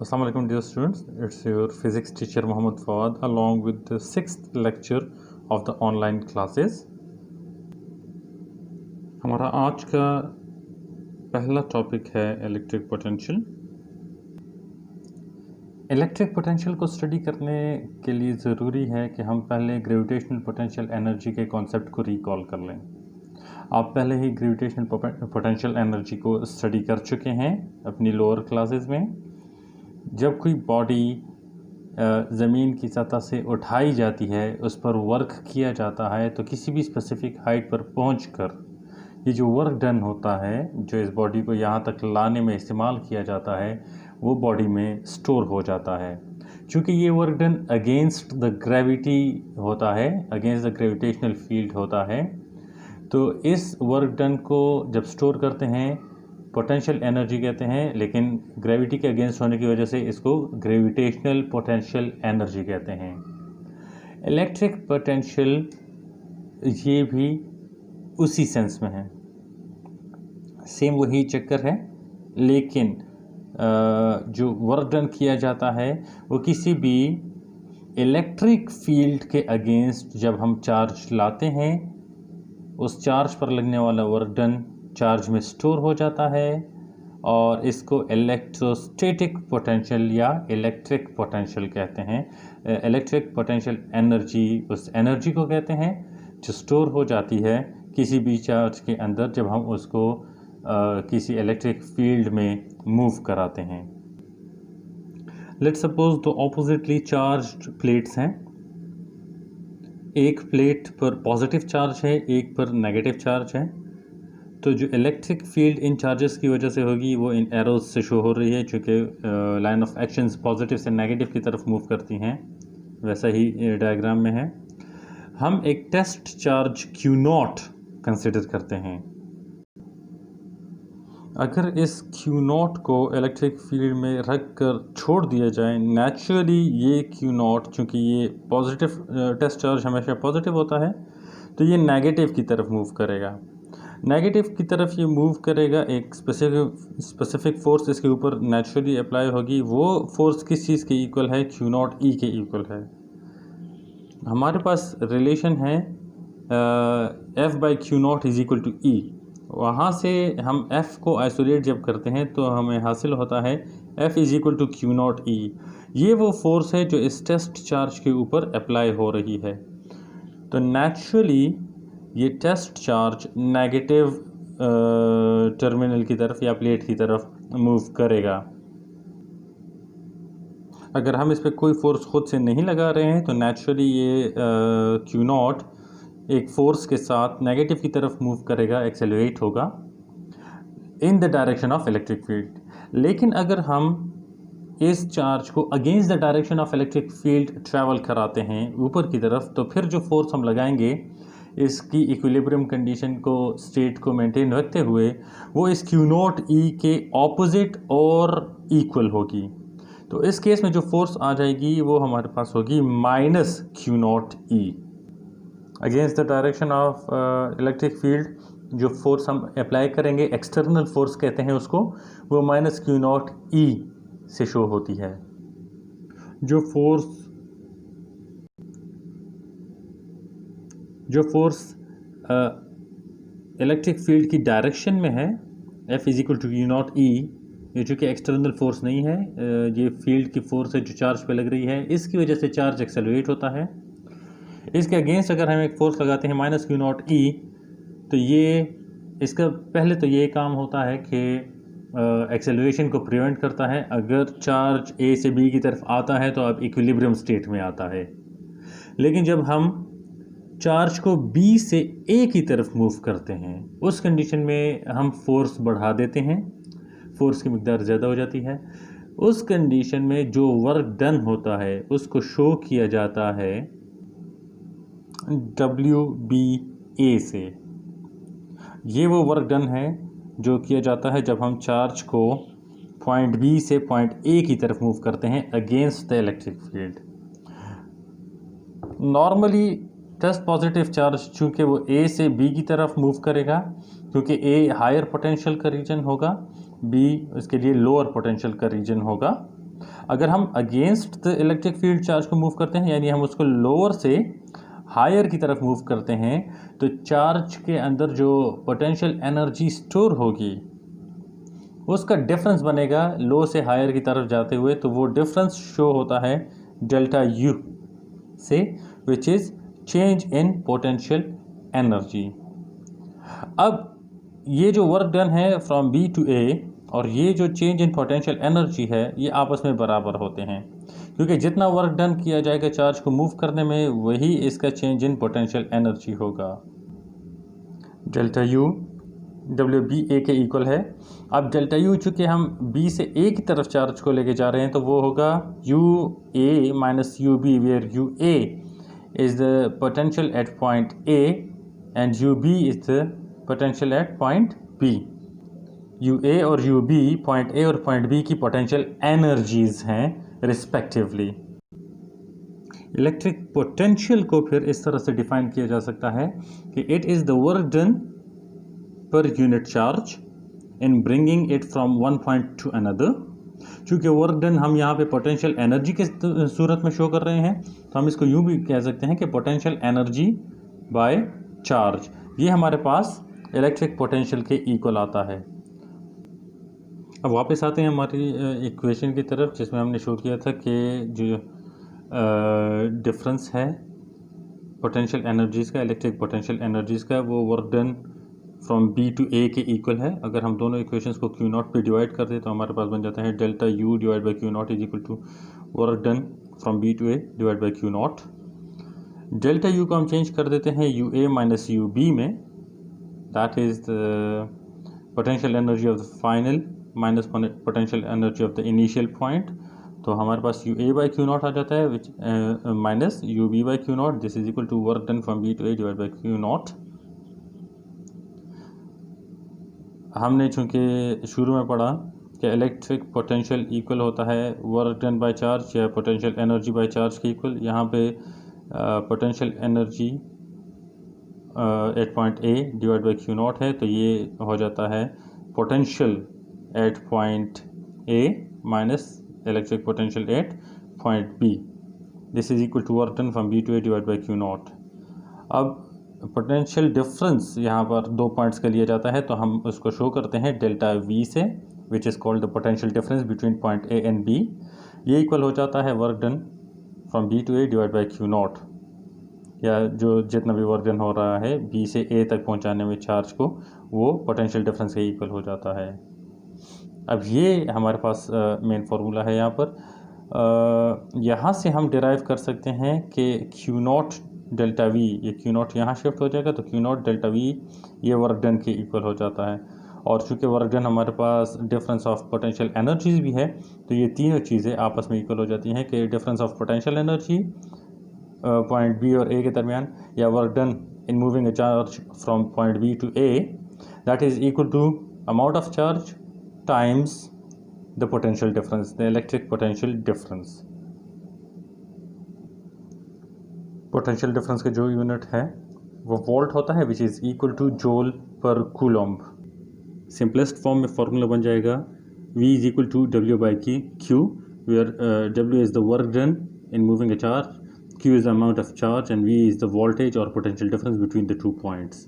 Assalamu alaikum dear students, it's your physics teacher Mohammad Fawad along with the 6th lecture of the online classes. हमारा आज का पहला topic है electric potential. Electric potential को study करने के लिए ज़रूरी है कि हम पहले ग्रेविटेशनल पोटेंशियल एनर्जी के कॉन्सेप्ट को रिकॉल कर लें। आप पहले ही ग्रेविटेशनल पोटेंशियल एनर्जी को स्टडी कर चुके हैं अपनी लोअर क्लासेस में। जब कोई बॉडी ज़मीन की सतह से उठाई जाती है, उस पर वर्क किया जाता है, तो किसी भी स्पेसिफिक हाइट पर पहुंचकर ये जो वर्क डन होता है, जो इस बॉडी को यहाँ तक लाने में इस्तेमाल किया जाता है, वो बॉडी में स्टोर हो जाता है। चूँकि ये work done against the gravity होता है, अगेंस्ट द ग्रेविटेशनल फील्ड होता है, तो इस वर्क डन को जब स्टोर करते हैं पोटेंशियल एनर्जी कहते हैं, लेकिन ग्रेविटी के अगेंस्ट होने की वजह से इसको ग्रेविटेशनल पोटेंशियल एनर्जी कहते हैं। इलेक्ट्रिक पोटेंशियल ये भी उसी सेंस में है, सेम वही चक्कर है, लेकिन जो वर्क डन किया जाता है वो किसी भी इलेक्ट्रिक फील्ड के अगेंस्ट जब हम चार्ज लाते हैं, उस चार्ज पर लगने वाला वर्क डन चार्ज में स्टोर हो जाता है और इसको इलेक्ट्रोस्टैटिक पोटेंशियल या इलेक्ट्रिक पोटेंशियल कहते हैं। इलेक्ट्रिक पोटेंशियल एनर्जी उस एनर्जी को कहते हैं जो स्टोर हो जाती है किसी भी चार्ज के अंदर जब हम उसको किसी इलेक्ट्रिक फील्ड में मूव कराते हैं। लेट्स सपोज दो ऑपोजिटली चार्ज्ड प्लेट्स हैं। एक प्लेट पर पॉजिटिव चार्ज है, एक पर नेगेटिव चार्ज है। तो जो इलेक्ट्रिक फील्ड इन चार्जेस की वजह से होगी वो इन एरोज से शो हो रही है, चूँकि लाइन ऑफ एक्शंस पॉजिटिव से नेगेटिव की तरफ मूव करती हैं, वैसा ही डायग्राम में है। हम एक टेस्ट चार्ज Q0 कंसिडर करते हैं। अगर इस Q0 को इलेक्ट्रिक फील्ड में रख कर छोड़ दिया जाए, नेचुरली ये Q0, चूँकि ये पॉजिटिव टेस्ट चार्ज हमेशा पॉजिटिव होता है, तो ये नेगेटिव की तरफ मूव करेगा। नेगेटिव की तरफ ये मूव करेगा, एक स्पेसिफिक फोर्स इसके ऊपर नेचुरली अप्लाई होगी। वो फोर्स किस चीज़ के इक्वल है? Q0 E के इक्वल है। हमारे पास रिलेशन है F/Q0 is equal to E। वहाँ से हम F को आइसोलेट जब करते हैं तो हमें हासिल होता है F is equal to Q0 E। ये वो फोर्स है जो इस टेस्ट चार्ज के ऊपर अप्लाई हो रही है। तो नेचुरली ये टेस्ट चार्ज नेगेटिव टर्मिनल की तरफ या प्लेट की तरफ मूव करेगा। अगर हम इस पर कोई फोर्स खुद से नहीं लगा रहे हैं तो नेचुरली ये Q0 एक फोर्स के साथ नेगेटिव की तरफ मूव करेगा, एक्सेलरेट होगा in the direction of electric field. लेकिन अगर हम इस चार्ज को against the direction of electric field travel कराते हैं ऊपर की तरफ, तो फिर जो फोर्स हम लगाएंगे इसकी इक्विलिब्रियम कंडीशन को, स्टेट को मेंटेन रखते हुए, वो इस Q0 E के ऑपोजिट और इक्वल होगी। तो इस केस में जो फोर्स आ जाएगी वो हमारे पास होगी minus Q0 E against the direction of electric field. जो फोर्स हम अप्लाई करेंगे, एक्सटर्नल फोर्स कहते हैं उसको, वो माइनस Q0 E से शो होती है। जो फोर्स इलेक्ट्रिक फील्ड की डायरेक्शन में है, F is equal to Q0 E, ये चूँकि एक्सटर्नल फोर्स नहीं है, ये फील्ड की फोर्स है जो चार्ज पे लग रही है, इसकी वजह से चार्ज एक्सेलरेट होता है। इसके अगेंस्ट अगर हम एक फोर्स लगाते हैं माइनस Q0 E, तो ये इसका पहले तो ये काम होता है कि एक्सेलरेशन को प्रिवेंट करता है। अगर चार्ज A से B की तरफ आता है तो अब इक्विलिब्रियम स्टेट में आता है। लेकिन जब हम चार्ज को B से A की तरफ मूव करते हैं, उस कंडीशन में हम फोर्स बढ़ा देते हैं, फोर्स की मिकदार ज़्यादा हो जाती है। उस कंडीशन में जो वर्क डन होता है उसको शो किया जाता है WBA से। ये वो वर्क डन है जो किया जाता है जब हम चार्ज को पॉइंट B से पॉइंट A की तरफ मूव करते हैं against the electric field. Normally test positive charge चूँकि वो A से B की तरफ मूव करेगा, क्योंकि A हायर पोटेंशियल का रीजन होगा, B उसके लिए लोअर पोटेंशियल का रीजन होगा, अगर हम against the electric field charge को मूव करते हैं, यानी हम उसको लोअर से हायर की तरफ मूव करते हैं, तो चार्ज के अंदर जो पोटेंशियल एनर्जी स्टोर होगी उसका डिफरेंस बनेगा लो से हायर की तरफ जाते हुए। तो वो डिफरेंस शो होता है डेल्टा यू से, which is change in potential energy. अब ये जो वर्क डन है फ्रॉम बी टू ए और ये जो चेंज इन पोटेंशियल एनर्जी है, ये आपस में बराबर होते हैं, क्योंकि जितना वर्क डन किया जाएगा चार्ज को मूव करने में, वही इसका चेंज इन पोटेंशियल एनर्जी होगा। डेल्टा यू डब्ल्यू बी ए के इक्वल है। अब डेल्टा यू चूँकि हम बी से ए की तरफ चार्ज को लेके जा रहे हैं, तो वो होगा U A minus U B, where U A is the potential at point A and U B is the potential at point B. U A और यू बी, पॉइंट ए और पॉइंट बी की potential energies हैं respectively. Electric potential को फिर इस तरह से define किया जा सकता है कि it is the work done per unit charge in bringing it from one point two another. चूँकि वर्क डन हम यहाँ पे पोटेंशियल एनर्जी के सूरत में शो कर रहे हैं, तो हम इसको यूँ भी कह सकते हैं कि पोटेंशियल एनर्जी बाय चार्ज, ये हमारे पास इलेक्ट्रिक पोटेंशियल के इक्वल आता है। अब वापस आते हैं हमारी इक्वेशन की तरफ, जिसमें हमने शो किया था कि जो डिफरेंस है पोटेंशियल एनर्जीज़ का, इलेक्ट्रिक पोटेंशियल एनर्जीज़ का, वो work done from B to A के इक्वल है। अगर हम दोनों इक्वेशंस को क्यू नॉट पे डिवाइड कर दें, तो हमारे पास बन जाता है delta U divide by Q naught is equal to work done from B to A divide by Q naught. Delta U को हम चेंज कर देते हैं U A minus U B में, that is the potential energy of the final minus potential energy of the initial point. तो हमारे पास U A by Q naught आ जाता है, which minus U B by Q not, this is equal to work done from B to A divide by Q naught. हमने चूँकि शुरू में पढ़ा कि इलेक्ट्रिक पोटेंशियल इक्वल होता है वर्क डन बाय चार्ज या पोटेंशियल एनर्जी बाय चार्ज के इक्वल। यहाँ पे potential energy at point A divide by Q naught है, तो ये हो जाता है potential at point A minus electric potential at point B, this is equal to work done from B to A divide by Q naught. अब potential difference यहाँ पर दो पॉइंट्स का लिया जाता है, तो हम उसको शो करते हैं डेल्टा वी से, which is called the potential difference between point A and B. ये इक्वल हो जाता है work done from B to A divide by Q naught, या जो जितना भी वर्क डन हो रहा है बी से ए तक पहुँचाने में चार्ज को, वो पोटेंशियल डिफरेंस के इक्वल हो जाता है। अब ये हमारे पास मेन फार्मूला है यहाँ पर। यहाँ से हम डिराइव कर सकते हैं कि क्यू नॉट डेल्टा वी, ये क्यू नॉट यहाँ शिफ्ट हो जाएगा, तो क्यू नॉट डेल्टा वी ये वर्क डन के इक्वल हो जाता है। और चूँकि वर्क डन हमारे पास डिफरेंस ऑफ पोटेंशियल एनर्जीज भी है, तो ये तीनों चीज़ें आपस में इक्वल हो जाती हैं कि difference of potential energy point B और ए के दरमियान, या work done in moving a charge from point B to A, that is equal to amount of charge times the potential difference, the electric potential difference. Potential difference का जो unit है वो volt होता है, which is equal to joule per coulomb. Simplest form में formula बन जाएगा V is equal to W by Q, where W is the work done in moving a charge, Q is the amount of charge, and V is the voltage और potential difference between the two points.